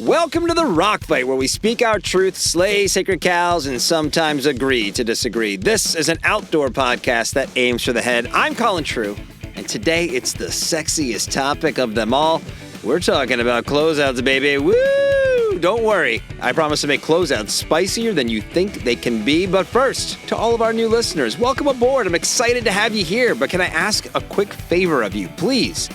Welcome to the Rock Fight, where we speak our truth, slay sacred cows, and sometimes agree to disagree. This is an outdoor podcast that aims for the head. I'm Colin, and today it's the sexiest topic of them all. We're talking about closeouts, baby. Woo! Don't worry, I promise to make closeouts spicier than you think they can be. But first, to all of our new listeners, welcome aboard. I'm excited to have you here, but can I ask a quick favor of you? Please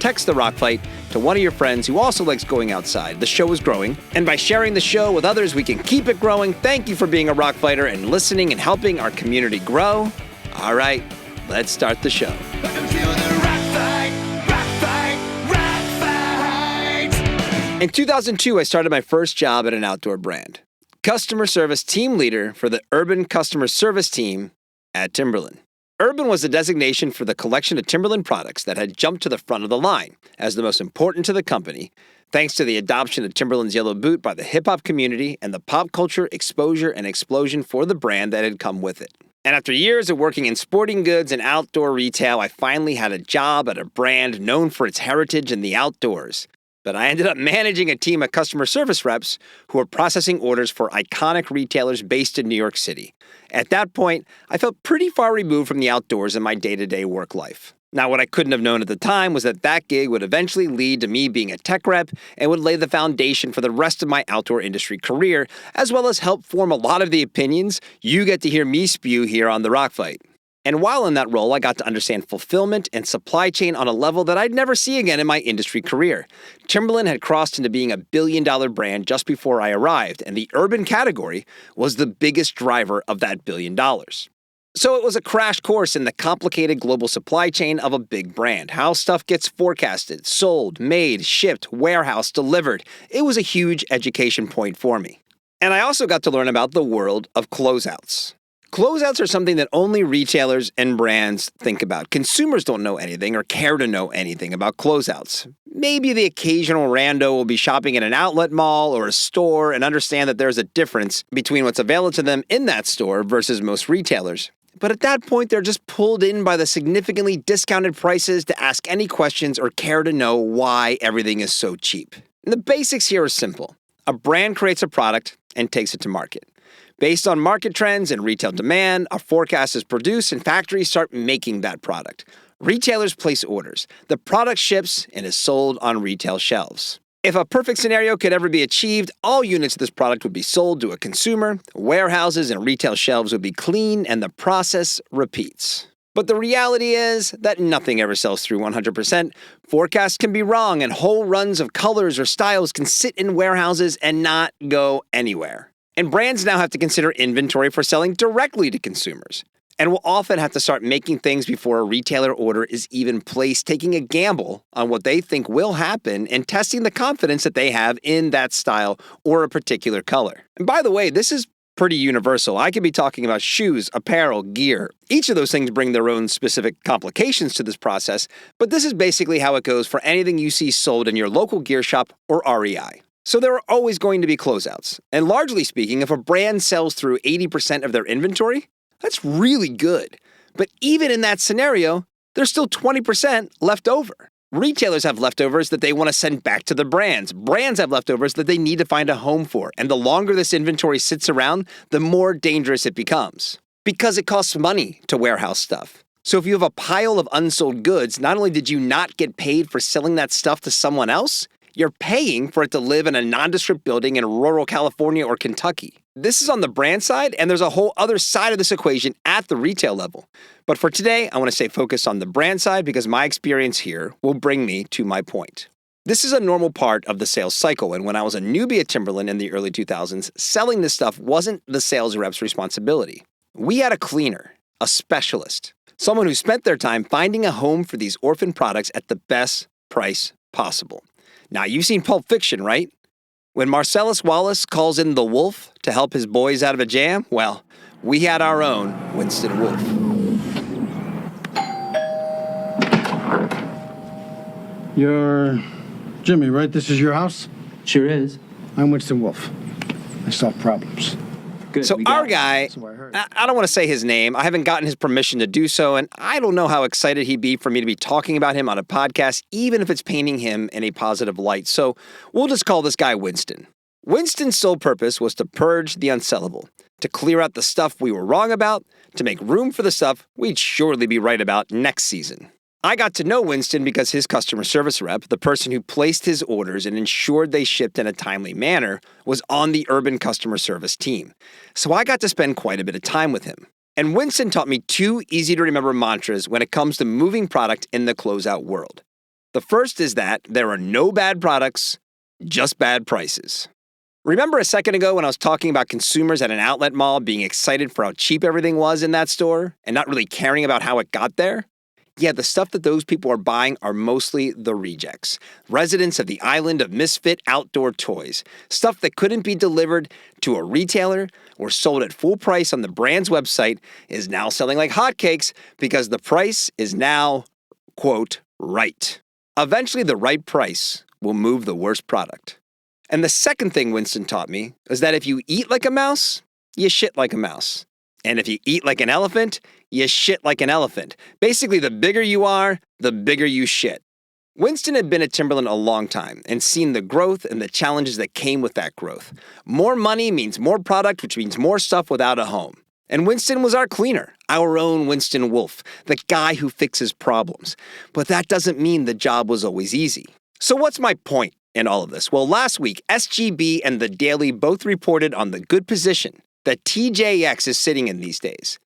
text the Rock Fight to one of your friends who also likes going outside. The show is growing, and by sharing the show with others, we can keep it growing. Thank you for being a rock fighter and listening and helping our community grow. All right, let's start the show. Welcome to the Rock Fight, Rock Fight, Rock Fight. In 2002, I started my first job at an outdoor brand. Customer service team leader for the urban customer service team at Timberland. Urban was a designation for the collection of Timberland products that had jumped to the front of the line as the most important to the company, thanks to the adoption of Timberland's yellow boot by the hip-hop community and the pop culture exposure and explosion for the brand that had come with it. And after years of working in sporting goods and outdoor retail, I finally had a job at a brand known for its heritage in the outdoors. But I ended up managing a team of customer service reps who were processing orders for iconic retailers based in New York City. At that point, I felt pretty far removed from the outdoors in my day-to-day work life. Now, what I couldn't have known at the time was that gig would eventually lead to me being a tech rep and would lay the foundation for the rest of my outdoor industry career, as well as help form a lot of the opinions you get to hear me spew here on The Rock Fight. And while in that role, I got to understand fulfillment and supply chain on a level that I'd never see again in my industry career. Timberland had crossed into being a billion-dollar brand just before I arrived, and the urban category was the biggest driver of that $1 billion. So it was a crash course in the complicated global supply chain of a big brand. How stuff gets forecasted, sold, made, shipped, warehoused, delivered. It was a huge education point for me. And I also got to learn about the world of closeouts. Closeouts are something that only retailers and brands think about. Consumers don't know anything or care to know anything about closeouts. Maybe the occasional rando will be shopping at an outlet mall or a store and understand that there's a difference between what's available to them in that store versus most retailers. But at that point, they're just pulled in by the significantly discounted prices to ask any questions or care to know why everything is so cheap. And the basics here are simple. A brand creates a product and takes it to market. Based on market trends and retail demand, a forecast is produced and factories start making that product. Retailers place orders. The product ships and is sold on retail shelves. If a perfect scenario could ever be achieved, all units of this product would be sold to a consumer, warehouses and retail shelves would be clean, and the process repeats. But the reality is that nothing ever sells through 100%. Forecasts can be wrong, and whole runs of colors or styles can sit in warehouses and not go anywhere. And brands now have to consider inventory for selling directly to consumers, and will often have to start making things before a retailer order is even placed, taking a gamble on what they think will happen and testing the confidence that they have in that style or a particular color. And by the way, this is pretty universal. I could be talking about shoes, apparel, gear. Each of those things bring their own specific complications to this process, but this is basically how it goes for anything you see sold in your local gear shop or REI. So there are always going to be closeouts. And largely speaking, if a brand sells through 80% of their inventory, that's really good. But even in that scenario, there's still 20% left over. Retailers have leftovers that they want to send back to the brands. Brands have leftovers that they need to find a home for. And the longer this inventory sits around, the more dangerous it becomes. Because it costs money to warehouse stuff. So if you have a pile of unsold goods, not only did you not get paid for selling that stuff to someone else, you're paying for it to live in a nondescript building in rural California or Kentucky. This is on the brand side, and there's a whole other side of this equation at the retail level. But for today, I want to stay focused on the brand side because my experience here will bring me to my point. This is a normal part of the sales cycle, and when I was a newbie at Timberland in the early 2000s, selling this stuff wasn't the sales rep's responsibility. We had a cleaner, a specialist, someone who spent their time finding a home for these orphan products at the best price possible. Now, you've seen Pulp Fiction, right? When Marcellus Wallace calls in the wolf to help his boys out of a jam, well, we had our own Winston Wolfe. You're Jimmy, right? This is your house? Sure is. I'm Winston Wolfe. I solve problems. Good. So we our got it. guy, That's what I heard. I don't want to say his name. I haven't gotten his permission to do so, and I don't know how excited he'd be for me to be talking about him on a podcast, even if it's painting him in a positive light. So we'll just call this guy Winston. Winston's sole purpose was to purge the unsellable, to clear out the stuff we were wrong about, to make room for the stuff we'd surely be right about next season. I got to know Winston because his customer service rep, the person who placed his orders and ensured they shipped in a timely manner, was on the urban customer service team. So I got to spend quite a bit of time with him. And Winston taught me two easy-to-remember mantras when it comes to moving product in the closeout world. The first is that there are no bad products, just bad prices. Remember a second ago when I was talking about consumers at an outlet mall being excited for how cheap everything was in that store and not really caring about how it got there? Yeah, the stuff that those people are buying are mostly the rejects. Residents of the island of misfit outdoor toys. Stuff that couldn't be delivered to a retailer or sold at full price on the brand's website is now selling like hotcakes because the price is now, quote, right. Eventually, the right price will move the worst product. And the second thing Winston taught me is that if you eat like a mouse, you shit like a mouse. And if you eat like an elephant, you shit like an elephant. Basically, the bigger you are, the bigger you shit. Winston had been at Timberland a long time and seen the growth and the challenges that came with that growth. More money means more product, which means more stuff without a home. And Winston was our cleaner, our own Winston Wolf, the guy who fixes problems. But that doesn't mean the job was always easy. So what's my point in all of this? Well, last week, SGB and The Daily both reported on the good position that TJX is sitting in these days.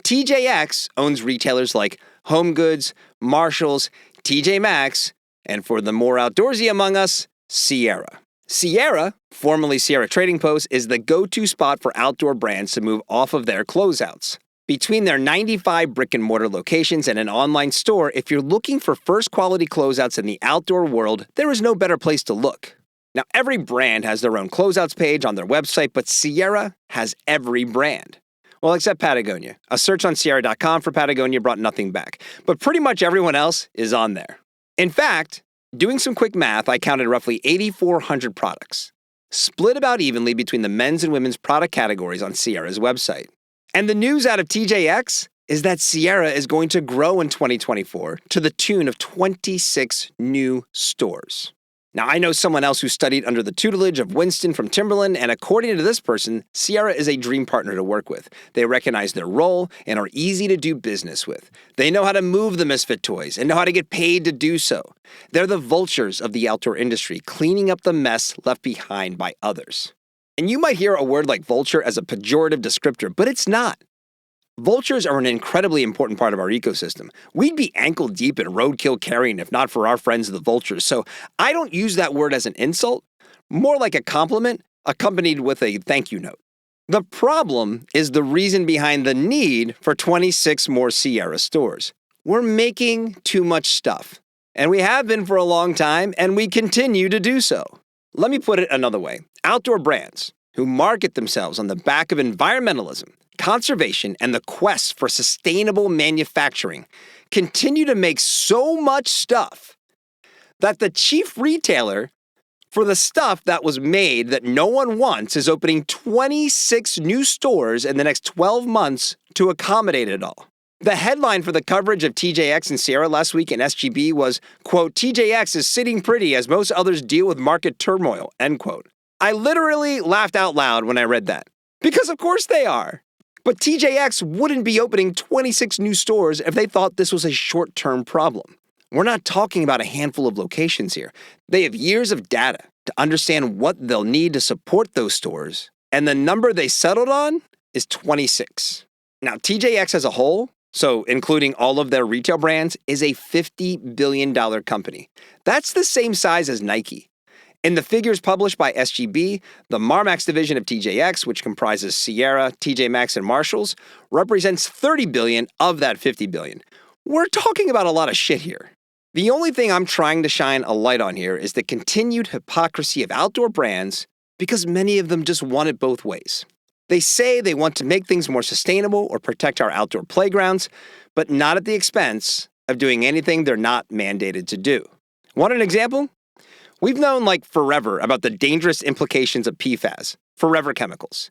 TJX owns retailers like HomeGoods, Marshalls, TJ Maxx, and for the more outdoorsy among us, Sierra. Sierra, formerly Sierra Trading Post, is the go-to spot for outdoor brands to move off of their closeouts. Between their 95 brick-and-mortar locations and an online store, if you're looking for first-quality closeouts in the outdoor world, there is no better place to look. Now, every brand has their own closeouts page on their website, but Sierra has every brand. Well, except Patagonia. A search on Sierra.com for Patagonia brought nothing back, but pretty much everyone else is on there. In fact, doing some quick math, I counted roughly 8,400 products, split about evenly between the men's and women's product categories on Sierra's website. And the news out of TJX is that Sierra is going to grow in 2024 to the tune of 26 new stores. Now, I know someone else who studied under the tutelage of Winston from Timberland, and according to this person, Sierra is a dream partner to work with. They recognize their role and are easy to do business with. They know how to move the misfit toys and know how to get paid to do so. They're the vultures of the outdoor industry, cleaning up the mess left behind by others. And you might hear a word like vulture as a pejorative descriptor, but it's not. Vultures are an incredibly important part of our ecosystem. We'd be ankle deep in roadkill carrying if not for our friends the vultures, so I don't use that word as an insult, more like a compliment accompanied with a thank you note. The problem is the reason behind the need for 26 more Sierra stores. We're making too much stuff, and we have been for a long time, and we continue to do so. Let me put it another way. Outdoor brands who market themselves on the back of environmentalism, conservation, and the quest for sustainable manufacturing continue to make so much stuff that the chief retailer for the stuff that was made that no one wants is opening 26 new stores in the next 12 months to accommodate it all. The headline for the coverage of TJX and Sierra last week in SGB was, quote, TJX is sitting pretty as most others deal with market turmoil, end quote. I literally laughed out loud when I read that. Because of course they are. But TJX wouldn't be opening 26 new stores if they thought this was a short-term problem. We're not talking about a handful of locations here. They have years of data to understand what they'll need to support those stores, and the number they settled on is 26. Now, TJX as a whole, so including all of their retail brands, is a $50 billion company. That's the same size as Nike. In the figures published by SGB, the Marmaxx division of TJX, which comprises Sierra, TJ Maxx, and Marshalls, represents $30 billion of that $50 billion. We're talking about a lot of shit here. The only thing I'm trying to shine a light on here is the continued hypocrisy of outdoor brands because many of them just want it both ways. They say they want to make things more sustainable or protect our outdoor playgrounds, but not at the expense of doing anything they're not mandated to do. Want an example? We've known forever about the dangerous implications of PFAS, forever chemicals.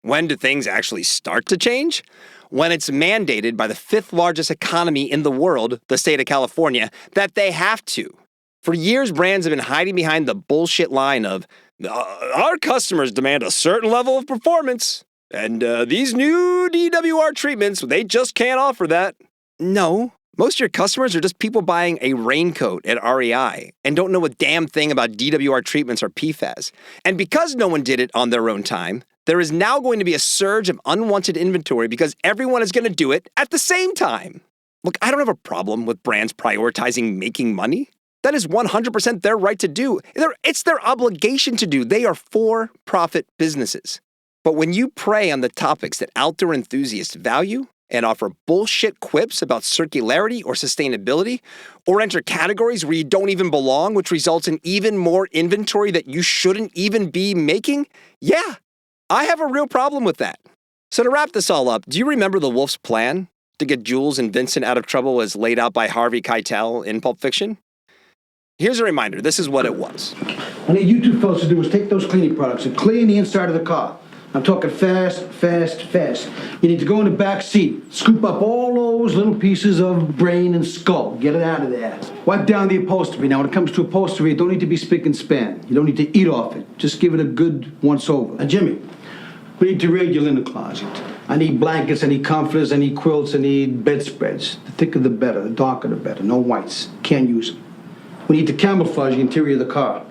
When do things actually start to change? When it's mandated by the fifth largest economy in the world, the state of California, that they have to. For years, brands have been hiding behind the bullshit line of, our customers demand a certain level of performance, and these new DWR treatments, they just can't offer that. No, most of your customers are just people buying a raincoat at REI and don't know a damn thing about DWR treatments or PFAS. And because no one did it on their own time, there is now going to be a surge of unwanted inventory because everyone is going to do it at the same time. Look, I don't have a problem with brands prioritizing making money. That is 100% their right to do. It's their obligation to do. They are for-profit businesses. But when you prey on the topics that outdoor enthusiasts value and offer bullshit quips about circularity or sustainability, or enter categories where you don't even belong, which results in even more inventory that you shouldn't even be making, yeah, I have a real problem with that. So to wrap this all up, do you remember the Wolf's plan to get Jules and Vincent out of trouble as laid out by Harvey Keitel in Pulp Fiction? Here's a reminder. This is what it was. I need you two folks to do is take those cleaning products and clean the inside of the car. I'm talking fast, fast, fast. You need to go in the back seat, scoop up all those little pieces of brain and skull. Get it out of there. Wipe down the upholstery. Now, when it comes to upholstery, it don't need to be spick and span. You don't need to eat off it. Just give it a good once-over. Now, Jimmy, we need to raid your linen closet. I need blankets, I need comforters, I need quilts, I need bedspreads. The thicker the better, the darker the better. No whites. Can't use them. We need to camouflage the interior of the car.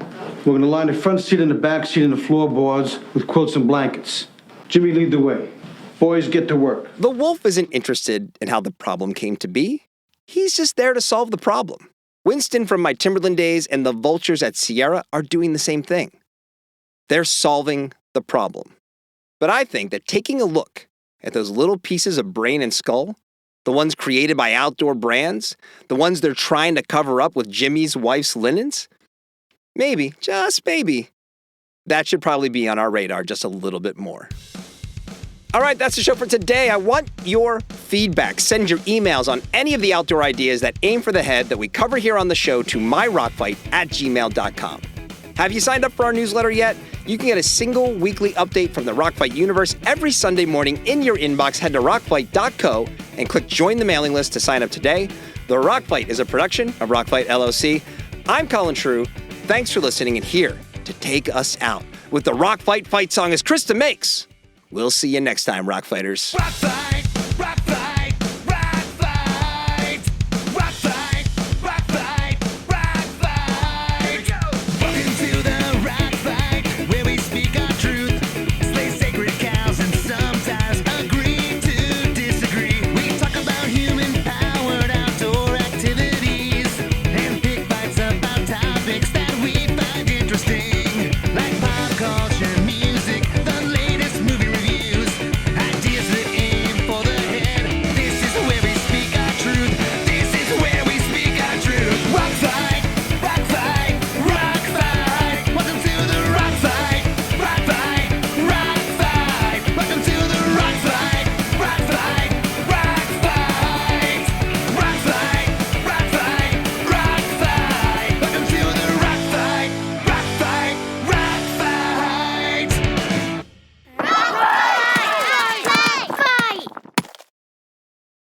We're going to line the front seat and the back seat and the floorboards with quilts and blankets. Jimmy, lead the way. Boys, get to work. The Wolf isn't interested in how the problem came to be. He's just there to solve the problem. Winston from My Timberland days and the Vultures at Sierra are doing the same thing. They're solving the problem. But I think that taking a look at those little pieces of brain and skull, the ones created by outdoor brands, the ones they're trying to cover up with Jimmy's wife's linens, maybe, just maybe, that should probably be on our radar just a little bit more. All right, that's the show for today. I want your feedback. Send your emails on any of the outdoor ideas that aim for the head that we cover here on the show to myrockfight@gmail.com. Have you signed up for our newsletter yet? You can get a single weekly update from the Rockfight universe every Sunday morning in your inbox. Head to rockfight.co and click Join the Mailing List to sign up today. The Rockfight is a production of Rockfight LLC. I'm Colin True. Thanks for listening, and here to take us out with the Rockfight fight song as Krista makes. We'll see you next time, Rockfighters. Rockfight!